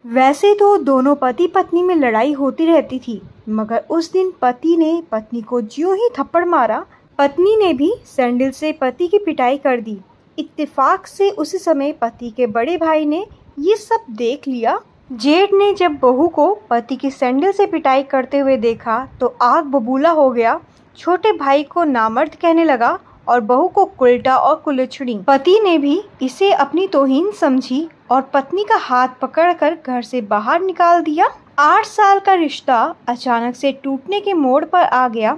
वैसे तो दोनों पति पत्नी में लड़ाई होती रहती थी, मगर उस दिन पति ने पत्नी को ज्यों ही थप्पड़ मारा, पत्नी ने भी सैंडल से पति की पिटाई कर दी। इत्तेफाक से उसी समय पति के बड़े भाई ने ये सब देख लिया। जेठ ने जब बहू को पति की सैंडल से पिटाई करते हुए देखा तो आग बबूला हो गया। छोटे भाई को नामर्द कहने लगा और बहू को कुल्टा और कुलछड़ी। पति ने भी इसे अपनी तौहीन समझी और पत्नी का हाथ पकड़कर घर से बाहर निकाल दिया। 8 साल का रिश्ता अचानक से टूटने के मोड़ पर आ गया।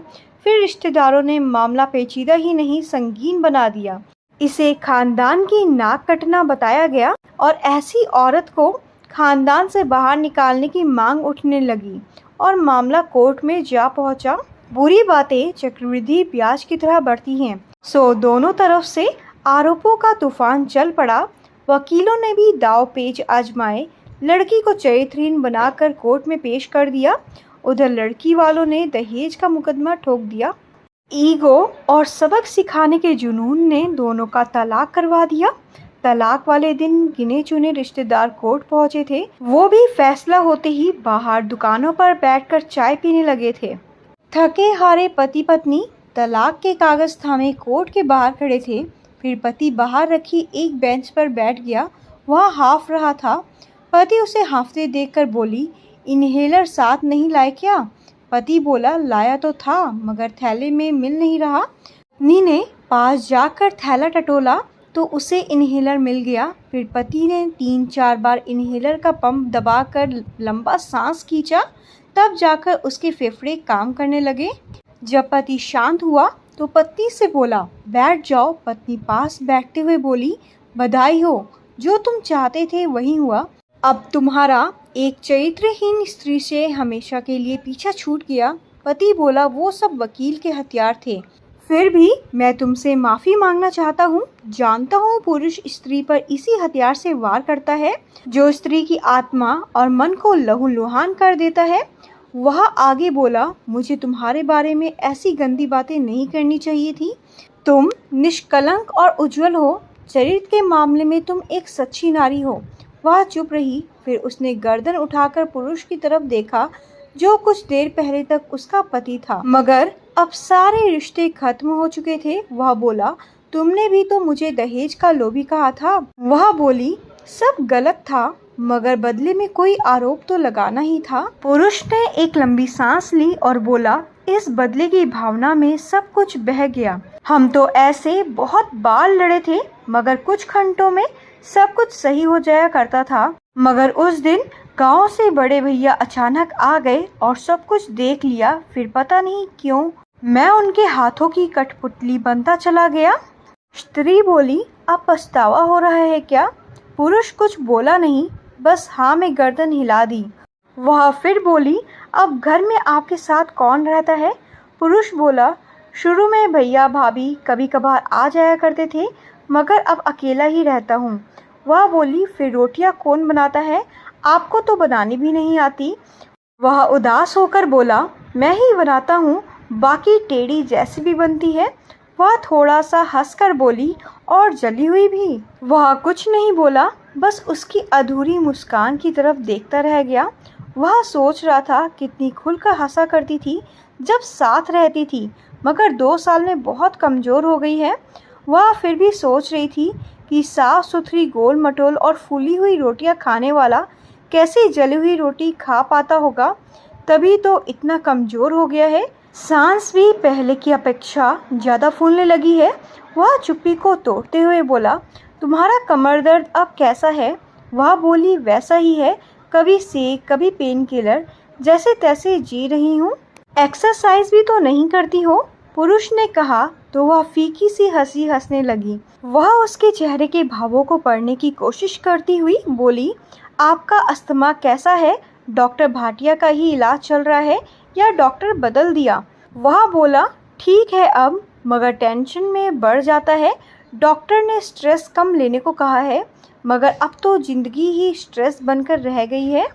फिर रिश्तेदारों ने मामला पेचीदा ही नहीं संगीन बना दिया। इसे खानदान की नाक कटना बताया गया और ऐसी औरत को खानदान से बाहर निकालने की मांग उठने लगी और मामला कोर्ट में जा पहुंचा। बुरी बातें चक्रवृद्धि ब्याज की तरह बढ़ती हैं, सो दोनों तरफ से आरोपों का तूफान चल पड़ा। वकीलों ने भी दाव पेच आजमाए, लड़की को चरित्रहीन बनाकर कोर्ट में पेश कर दिया। उधर लड़की वालों ने दहेज का मुकदमा ठोक दिया। ईगो और सबक सिखाने के जुनून ने दोनों का तलाक करवा दिया। तलाक वाले दिन गिने चुने रिश्तेदार कोर्ट पहुंचे थे। वो भी फैसला होते ही बाहर दुकानों पर बैठकर चाय पीने लगे थे। थके हारे पति पत्नी तलाक के कागज थामे कोर्ट के बाहर खड़े थे। फिर पति बाहर रखी एक बेंच पर बैठ गया। वह हाँफ रहा था। पति उसे हाँफते देखकर बोली, इनहेलर साथ नहीं लाए क्या? पति बोला, लाया तो था मगर थैले में मिल नहीं रहा। पत्नी ने पास जाकर थैला टटोला तो उसे इनहेलर मिल गया। फिर पति ने 3-4 बार इनहेलर का पंप दबाकर लंबा सांस खींचा, तब जाकर उसके फेफड़े काम करने लगे। जब पति शांत हुआ तो पत्नी से बोला, बैठ जाओ। पत्नी पास बैठते हुए बोली, बधाई हो, जो तुम चाहते थे वही हुआ। अब तुम्हारा एक चरित्रहीन स्त्री से हमेशा के लिए पीछा छूट गया। पति बोला, वो सब वकील के हथियार थे। फिर भी मैं तुमसे माफ़ी मांगना चाहता हूँ। जानता हूँ पुरुष स्त्री पर इसी हथियार से वार करता है जो स्त्री की आत्मा और मन को लहूलुहान कर देता है। वह आगे बोला, मुझे तुम्हारे बारे में ऐसी गंदी बातें नहीं करनी चाहिए थी। तुम निष्कलंक और उज्जवल हो। चरित्र के मामले में तुम एक सच्ची नारी हो। वह चुप रही। फिर उसने गर्दन उठाकर पुरुष की तरफ देखा जो कुछ देर पहले तक उसका पति था, मगर अब सारे रिश्ते खत्म हो चुके थे। वह बोला, तुमने भी तो मुझे दहेज का लोभी कहा था। वह बोली, सब गलत था मगर बदले में कोई आरोप तो लगाना ही था। पुरुष ने एक लंबी सांस ली और बोला, इस बदले की भावना में सब कुछ बह गया। हम तो ऐसे बहुत बार लड़े थे मगर कुछ घंटों में सब कुछ सही हो जाया करता था। मगर उस दिन गांव से बड़े भैया अचानक आ गए और सब कुछ देख लिया। फिर पता नहीं क्यों मैं उनके हाथों की कठपुतली बनता चला गया। स्त्री बोली, अब पछतावा हो रहा है क्या? पुरुष कुछ बोला नहीं, बस हाँ में गर्दन हिला दी। वह फिर बोली, अब घर में आपके साथ कौन रहता है? पुरुष बोला, शुरू में भैया भाभी कभी कभार आ जाया करते थे मगर अब अकेला ही रहता हूँ। वह बोली, फिर रोटियाँ कौन बनाता है? आपको तो बनानी भी नहीं आती। वह उदास होकर बोला, मैं ही बनाता हूँ, बाकी टेढ़ी जैसी भी बनती है। वह थोड़ा सा हंसकर बोली, और जली हुई भी? वह कुछ नहीं बोला, बस उसकी अधूरी मुस्कान की तरफ देखता रह गया। वह सोच रहा था कितनी खुलकर हंसा करती थी जब साथ रहती थी, मगर 2 साल में बहुत कमज़ोर हो गई है। वह फिर भी सोच रही थी कि साफ़ सुथरी गोल मटोल और फूली हुई रोटियां खाने वाला कैसे जली हुई रोटी खा पाता होगा, तभी तो इतना कमज़ोर हो गया है। सांस भी पहले की अपेक्षा ज़्यादा फूलने लगी है। वह चुप्पी को तोड़ते हुए बोला, तुम्हारा कमर दर्द अब कैसा है? वह बोली, वैसा ही है, कभी सेक कभी पेन किलर, जैसे तैसे जी रही हूँ। एक्सरसाइज भी तो नहीं करती हो? पुरुष ने कहा तो वह फीकी सी हंसी हंसने लगी। वह उसके चेहरे के भावों को पढ़ने की कोशिश करती हुई बोली, आपका अस्थमा कैसा है? डॉक्टर भाटिया का ही इलाज चल रहा है या डॉक्टर बदल दिया? वह बोला, ठीक है अब, मगर टेंशन में बढ़ जाता है। डॉक्टर ने स्ट्रेस कम लेने को कहा है, मगर अब तो ज़िंदगी ही स्ट्रेस बनकर रह गई है।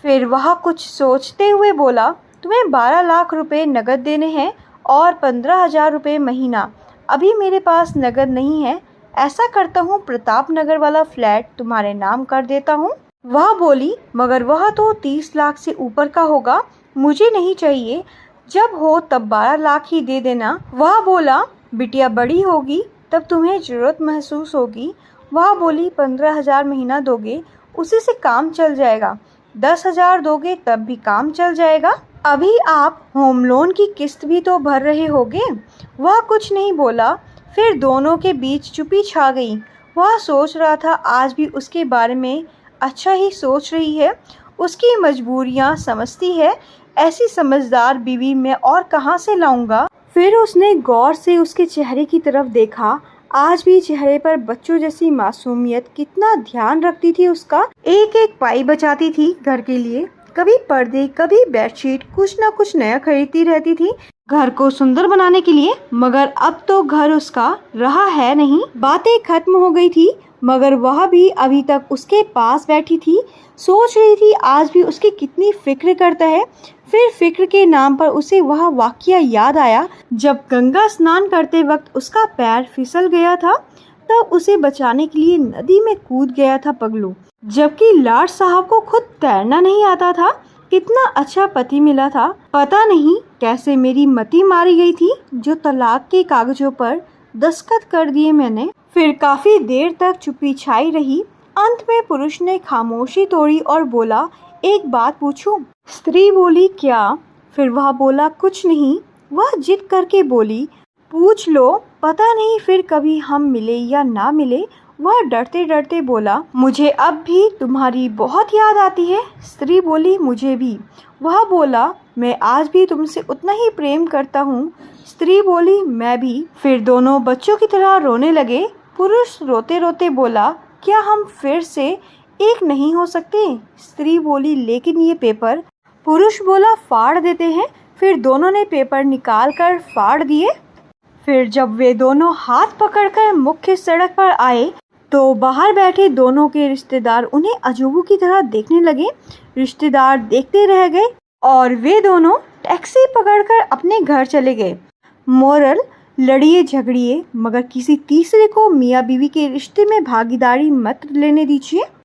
फिर वह कुछ सोचते हुए बोला, तुम्हें 12 लाख रुपए नकद देने हैं और 15,000 रुपये महीना। अभी मेरे पास नकद नहीं है। ऐसा करता हूँ, प्रताप नगर वाला फ्लैट तुम्हारे नाम कर देता हूँ। वह बोली, मगर वह तो 30 लाख से ऊपर का होगा, मुझे नहीं चाहिए, जब हो तब 12 लाख ही दे देना। वह बोला, बिटिया बड़ी होगी तब तुम्हें जरूरत महसूस होगी। वह बोली, 15,000 महीना दोगे, उसी से काम चल जाएगा। 10,000 दोगे तब भी काम चल जाएगा। अभी आप होम लोन की किस्त भी तो भर रहे होगे। वह कुछ नहीं बोला। फिर दोनों के बीच चुप्पी छा गई। वह सोच रहा था आज भी उसके बारे में अच्छा ही सोच रही है, उसकी मजबूरियां समझती है। ऐसी समझदार बीवी मैं और कहाँ से लाऊंगा। फिर उसने गौर से उसके चेहरे की तरफ देखा। आज भी चेहरे पर बच्चों जैसी मासूमियत, कितना ध्यान रखती थी उसका। एक एक पाई बचाती थी घर के लिए, कभी पर्दे कभी बेडशीट, कुछ ना कुछ नया खरीदती रहती थी घर को सुंदर बनाने के लिए। मगर अब तो घर उसका रहा है नहीं। बातें खत्म हो गई थी, मगर वह भी अभी तक उसके पास बैठी थी, सोच रही थी आज भी उसकी कितनी फिक्र करता है। फिर फिक्र के नाम पर उसे वह वाकया याद आया जब गंगा स्नान करते वक्त उसका पैर फिसल गया था, तब उसे बचाने के लिए नदी में कूद गया था पगलू, जबकि लाट साहब को खुद तैरना नहीं आता था। कितना अच्छा पति मिला था। पता नहीं कैसे मेरी मति मारी गई थी, जो तलाक के कागजों पर दस्तखत कर दिए मैंने। फिर काफी देर तक चुप्पी छाई रही। अंत में पुरुष ने खामोशी तोड़ी और बोला, एक बात पूछूं? स्त्री बोली, क्या? फिर वह बोला, कुछ नहीं। वह जिद करके बोली, पूछ लो, पता नहीं फिर कभी हम मिले या ना मिले। वह डरते डरते बोला, मुझे अब भी तुम्हारी बहुत याद आती है। स्त्री बोली, मुझे भी। वह बोला, मैं आज भी तुमसे उतना ही प्रेम करता हूँ। स्त्री बोली, मैं भी। फिर दोनों बच्चों की तरह रोने लगे। पुरुष रोते रोते बोला, क्या हम फिर से एक नहीं हो सकते? स्त्री बोली, लेकिन ये पेपर। पुरुष बोला, फाड़ देते हैं। फिर दोनों ने पेपर निकाल कर फाड़ दिए। फिर जब वे दोनों हाथ पकड़कर मुख्य सड़क पर आए तो बाहर बैठे दोनों के रिश्तेदार उन्हें अजूबों की तरह देखने लगे। रिश्तेदार देखते रह गए और वे दोनों टैक्सी पकड़कर अपने घर चले गए। मोरल, लड़िए झगड़िए, मगर किसी तीसरे को मियाँ बीवी के रिश्ते में भागीदारी मत लेने दीजिए।